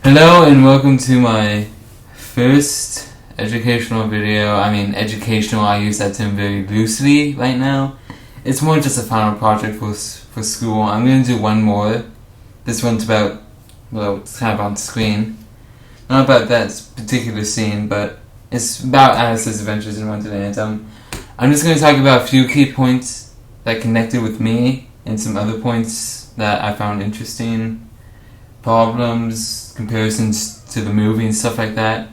Hello and welcome to my first educational video. Educational, I use that term very loosely right now. It's more just a final project for school. I'm going to do one more. This one's about, well, it's kind of on screen. Not about that particular scene, but it's about Alice's Adventures in Wonderland. I'm just going to talk about a few key points that connected with me and some other points that I found interesting. Problems, comparisons to the movie and stuff like that.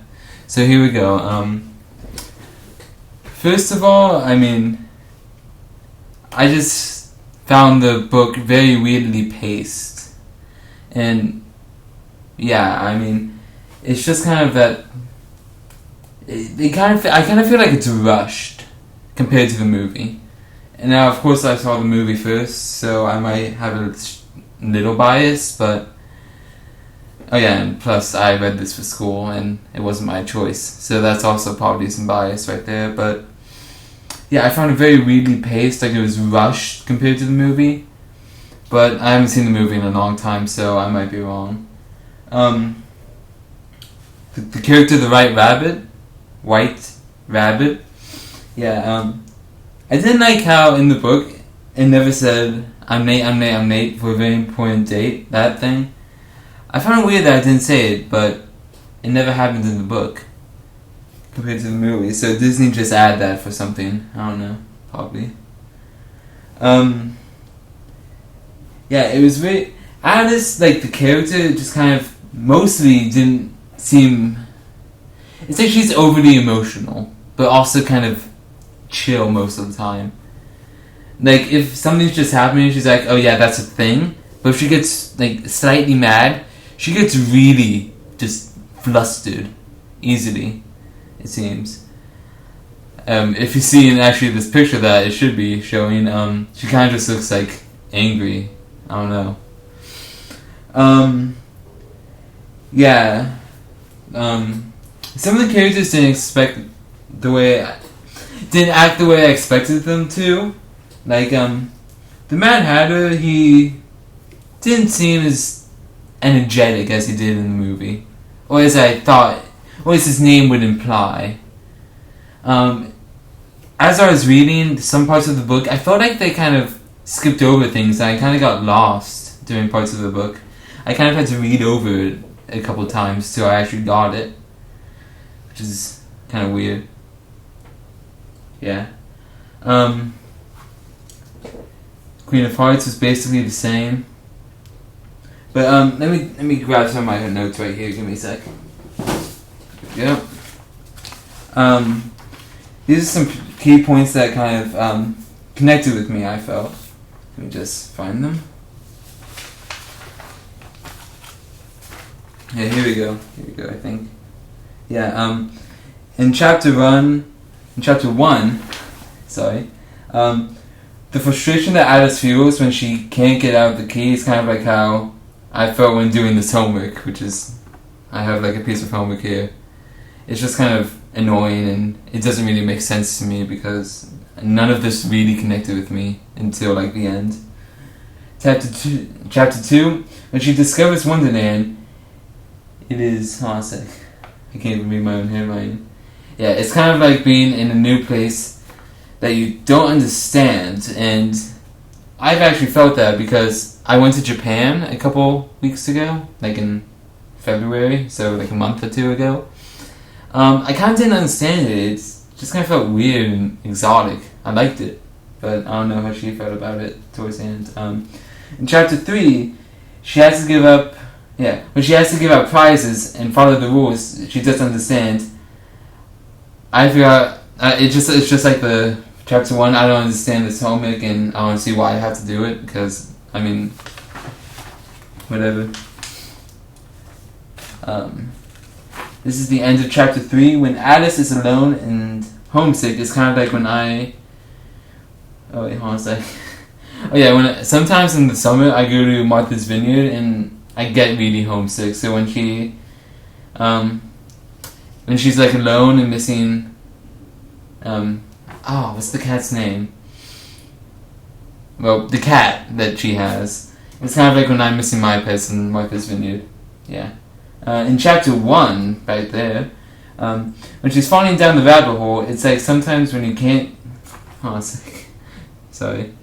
So here we go. First of all, I just found the book very weirdly paced. And yeah, it's just kind of that I kind of feel like it's rushed compared to the movie. And now, of course, I saw the movie first, so I might have a little bias, but oh yeah, and plus I read this for school and it wasn't my choice, so that's also probably some bias right there. But yeah, I found it very weirdly paced, like it was rushed compared to the movie. But I haven't seen the movie in a long time, so I might be wrong. The character, the White Rabbit. Yeah, I didn't like how in the book it never said I'm Nate for a very important date. That thing. I found it weird that I didn't say it, but it never happened in the book compared to the movie. So Disney just added that for something. I don't know, probably. Yeah, it was very Alice, like the character, just kind of mostly didn't seem. It's like she's overly emotional, but also kind of chill most of the time. Like if something's just happening, she's like, "Oh yeah, that's a thing." But if she gets like slightly mad, she gets really just flustered easily, it seems. If you see in actually this picture that it should be showing, she kind of just looks like angry. I don't know. Yeah. Some of the characters didn't act the way I expected them to. Like, the Mad Hatter, he didn't seem as energetic as he did in the movie, or as I thought, or as his name would imply. As I was reading some parts of the book, I felt like they kind of skipped over things, and I kind of got lost during parts of the book. I kind of had to read over it a couple times till I actually got it, which is kind of weird. Yeah. Queen of Hearts was basically the same. But let me grab some of my notes right here. Give me a sec. Yep. These are some key points that kind of connected with me, I felt. Let me just find them. Yeah, here we go, I think. Yeah, in chapter 1, the frustration that Alice feels when she can't get out the key is kind of like how I felt when doing this homework, which is, I have like a piece of homework here. It's just kind of annoying and it doesn't really make sense to me because none of this really connected with me until like the end. Chapter 2, when she discovers Wonderland, it is, hold on a sec, I can't even read my own handwriting. Yeah, it's kind of like being in a new place that you don't understand, and I've actually felt that because I went to Japan a couple weeks ago, like in February, so like a month or two ago. I kind of didn't understand it. It just kind of felt weird and exotic. I liked it, but I don't know how she felt about it towards the end. In chapter 3, she has to give up. Yeah, when she has to give out prizes and follow the rules, she doesn't understand. I forgot. It's just like the chapter 1. I don't understand this homework, and I don't see why I have to do it because whatever. This is the end of chapter 3 when Alice is alone and homesick. It's kind of like when I. Oh wait, hold on a sec. Oh yeah, sometimes in the summer I go to Martha's Vineyard and I get really homesick. So when she's like alone and missing, what's the cat's name? Well, the cat that she has. It's kind of like when I'm missing my pets in Martha's Vineyard. Yeah. In chapter 1, right there, when she's falling down the rabbit hole, it's like sometimes when you can't... Hold on a sec. Sorry.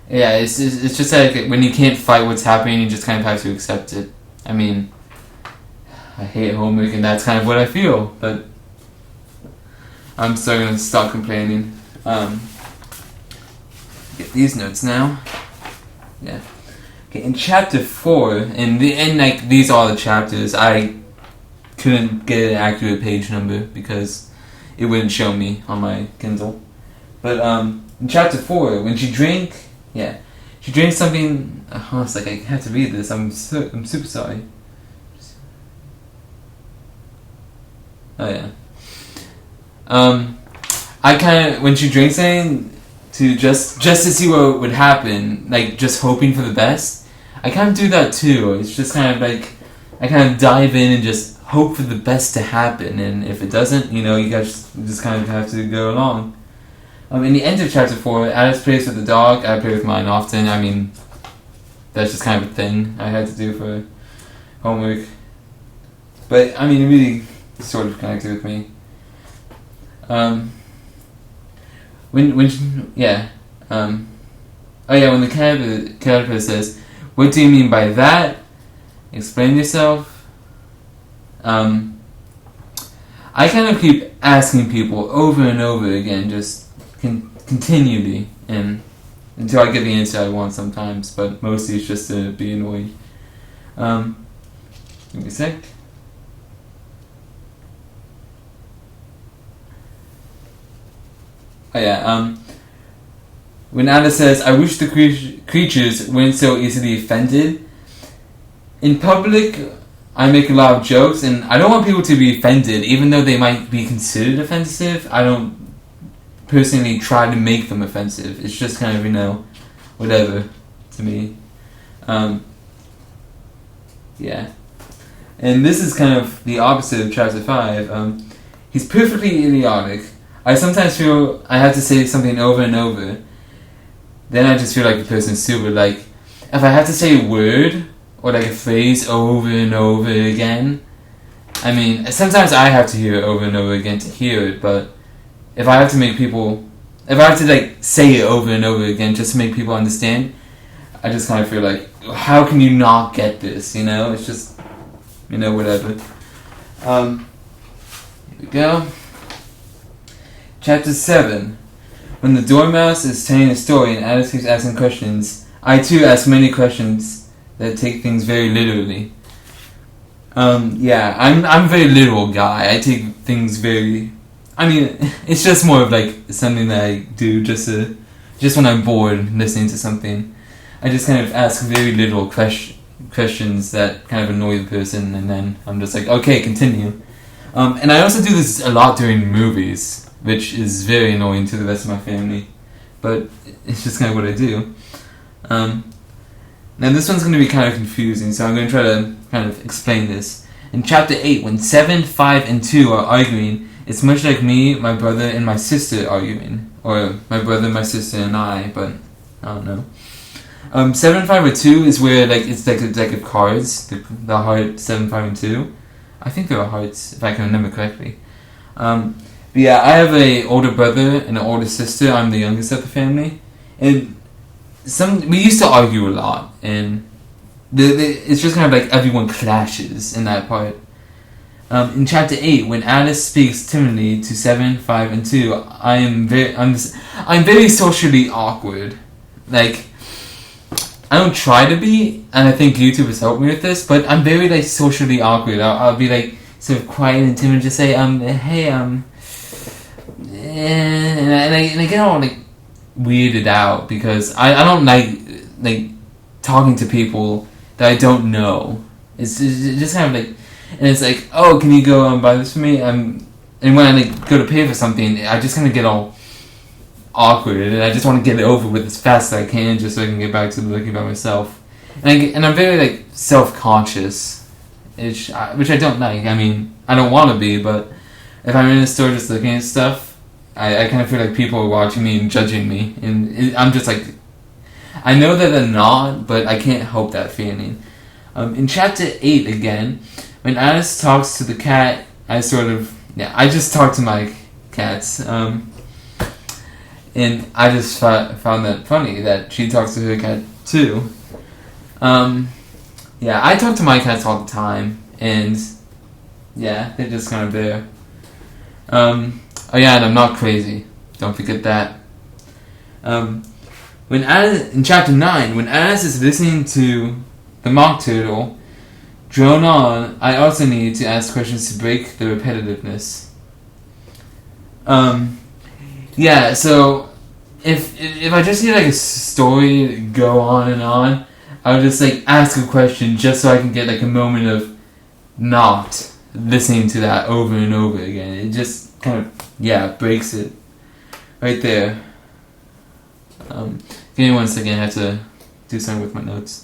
Yeah, it's just like when you can't fight what's happening, you just kind of have to accept it. I mean, I hate homework and that's kind of what I feel, but I'm still going to stop complaining. Get these notes now. Yeah. Okay, in chapter 4, and like these are the chapters, I couldn't get an accurate page number because it wouldn't show me on my Kindle. But in chapter 4, when she drank something. Oh, it's like I have to read this. I'm super sorry. Oh yeah. I kind of, when she drank something to just to see what would happen, like just hoping for the best. I kind of do that too. It's just kind of like I kind of dive in and just hope for the best to happen, and if it doesn't, you guys just kind of have to go along. In the end of chapter 4, Alice plays with the dog. I play with mine often. I mean, that's just kind of a thing I had to do for homework. But I mean, it really sort of connected with me. When the caterpillar says, "What do you mean by that? Explain yourself." I kind of keep asking people over and over again, just continually, and until I get the answer I want sometimes, but mostly it's just to be annoyed. Give me a sec. Oh yeah, when Alice says, "I wish the creatures weren't so easily offended." In public, I make a lot of jokes, and I don't want people to be offended, even though they might be considered offensive. I don't personally try to make them offensive. It's just kind of, whatever to me. Yeah. And this is kind of the opposite of chapter 5. He's perfectly idiotic. I sometimes feel I have to say something over and over. Then I just feel like the person's stupid. Like, if I have to say a word or like a phrase over and over again, I mean, sometimes I have to hear it over and over again to hear it, but if I have to say it over and over again just to make people understand, I just kind of feel like, how can you not get this, It's just, whatever. Here we go. Chapter 7. When the Dormouse is telling a story and Alice keeps asking questions, I too ask many questions that take things very literally. I'm a very literal guy. I take things very... I mean, it's just more of like something that I do just when I'm bored listening to something. I just kind of ask very literal questions that kind of annoy the person, and then I'm just like, okay, continue. And I also do this a lot during movies, which is very annoying to the rest of my family, but it's just kind of what I do. Now this one's going to be kind of confusing, so I'm going to try to kind of explain this. In chapter 8, when 7, 5, and 2 are arguing, it's much like me, my brother, and my sister arguing. Or my brother, my sister, and I, but I don't know. 7, 5, or 2 is where it's like a deck of cards, the heart 7, 5, and 2. I think there are hearts, if I can remember correctly. But yeah, I have an older brother and an older sister. I'm the youngest of the family. And we used to argue a lot, and it's just kind of like everyone clashes in that part. In chapter 8, when Alice speaks timidly to 7, 5, and 2, I'm very socially awkward. Like, I don't try to be, and I think YouTube has helped me with this, but I'm very socially awkward. I'll be sort of quiet and timid, just say hey, and I get all weirded out because I don't like talking to people that I don't know. It's just kind of and it's like, oh, can you go buy this for me? And when I go to pay for something, I just kind of get all awkward, and I just want to get it over with as fast as I can, just so I can get back to looking by myself. And I'm very self-conscious, which I don't like. I mean, I don't want to be, but if I'm in a store just looking at stuff, I kind of feel like people are watching me and judging me, and I'm just I know that they're not, but I can't help that feeling. In chapter 8 again, when Alice talks to the cat, I just talk to my cats. And I just found that funny that she talks to her cat too. I talk to my cats all the time, and yeah, they're just kind of there. And I'm not crazy. Don't forget that. When Alice, in chapter 9, when Alice is listening to the mock turtle drone on, I also need to ask questions to break the repetitiveness. So if I just need like a story to go on and on, I'll just like ask a question just so I can get like a moment of not listening to that over and over again. It just kind of breaks it right there. Give me 1 second, I have to do something with my notes.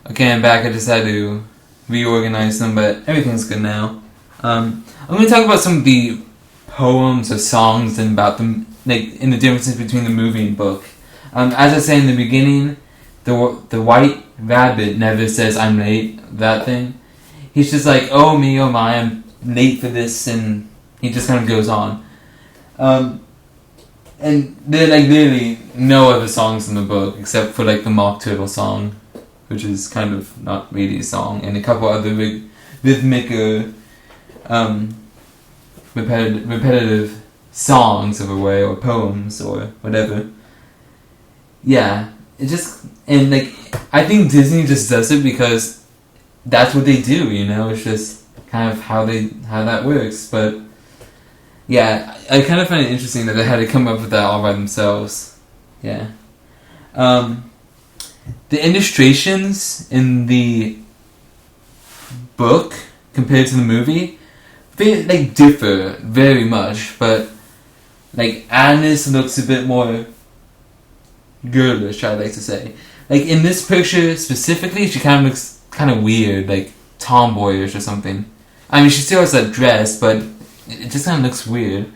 Okay, I'm back. I just had to reorganize them, but everything's good now. I'm going to talk about some of the poems or songs and about them, like in the differences between the movie and book. As I said in the beginning, the white rabbit never says I'm late, that thing. He's just like, oh me, oh my, I'm late for this, and he just kind of goes on. And there are like literally no other songs in the book except for like the Mock Turtle song, which is kind of not really a song, and a couple other rhythmic repetitive songs of a way, or poems or whatever. Yeah, it just, and like I think Disney just does it because that's what they do, you know. It's just kind of how that works. But yeah, I kind of find it interesting that they had to come up with that all by themselves. Yeah. The illustrations in the book compared to the movie, they like differ very much, but like Alice looks a bit more girlish, I'd like to say. Like in this picture specifically, she kind of looks kind of weird, like tomboyish or something. I mean, she still has that dress, but it just kind of looks weird.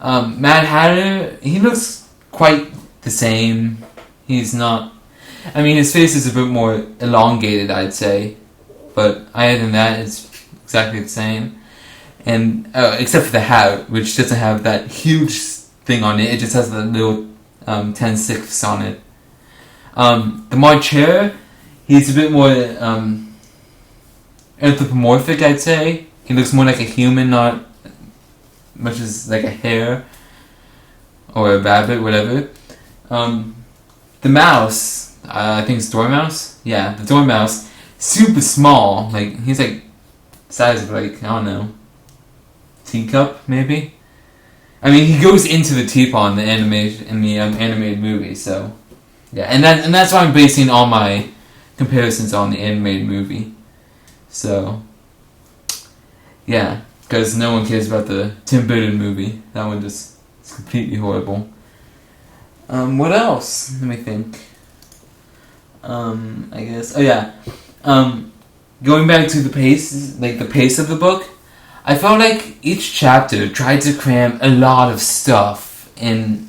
Mad Hatter, he looks quite the same. He's not... I mean, his face is a bit more elongated, I'd say. But other than that, it's exactly the same. And except for the hat, which doesn't have that huge thing on it. It just has that little 10/6 on it. The March Hare, he's a bit more anthropomorphic, I'd say. He looks more like a human, not much as like a hare or a rabbit, whatever. The mouse, I think it's Dormouse. Yeah, the Dormouse, super small. Like he's like size of like, I don't know, teacup maybe. I mean, he goes into the teapot in the animated movie. So yeah, and that's why I'm basing all my comparisons on the animated movie. So yeah, because no one cares about the Tim Burton movie. That one just is completely horrible. What else? Let me think. I guess. Oh yeah. Going back to the pace of the book, I felt like each chapter tried to cram a lot of stuff, and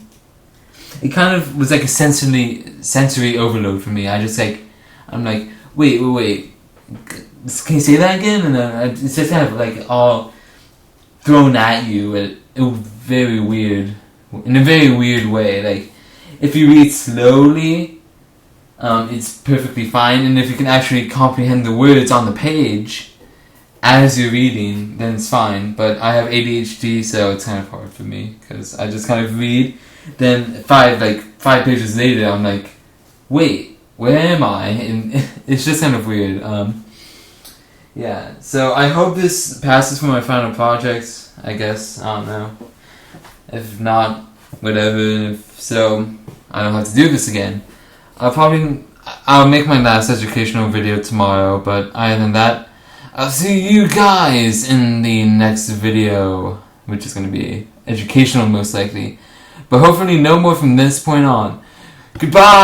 it kind of was like a sensory overload for me. I'm like, wait. Can you say that again? And it's just kind of like all thrown at you in a very weird way. Like, if you read slowly, it's perfectly fine, and if you can actually comprehend the words on the page as you're reading, then it's fine. But I have ADHD, so it's kind of hard for me, because I just kind of read, then five pages later, I'm like, wait, where am I? And it's just kind of weird. Yeah, so I hope this passes for my final project, I guess. I don't know. If not, whatever. If so, I don't have to do this again. I'll make my last educational video tomorrow, but other than that, I'll see you guys in the next video, which is going to be educational most likely. But hopefully no more from this point on. Goodbye!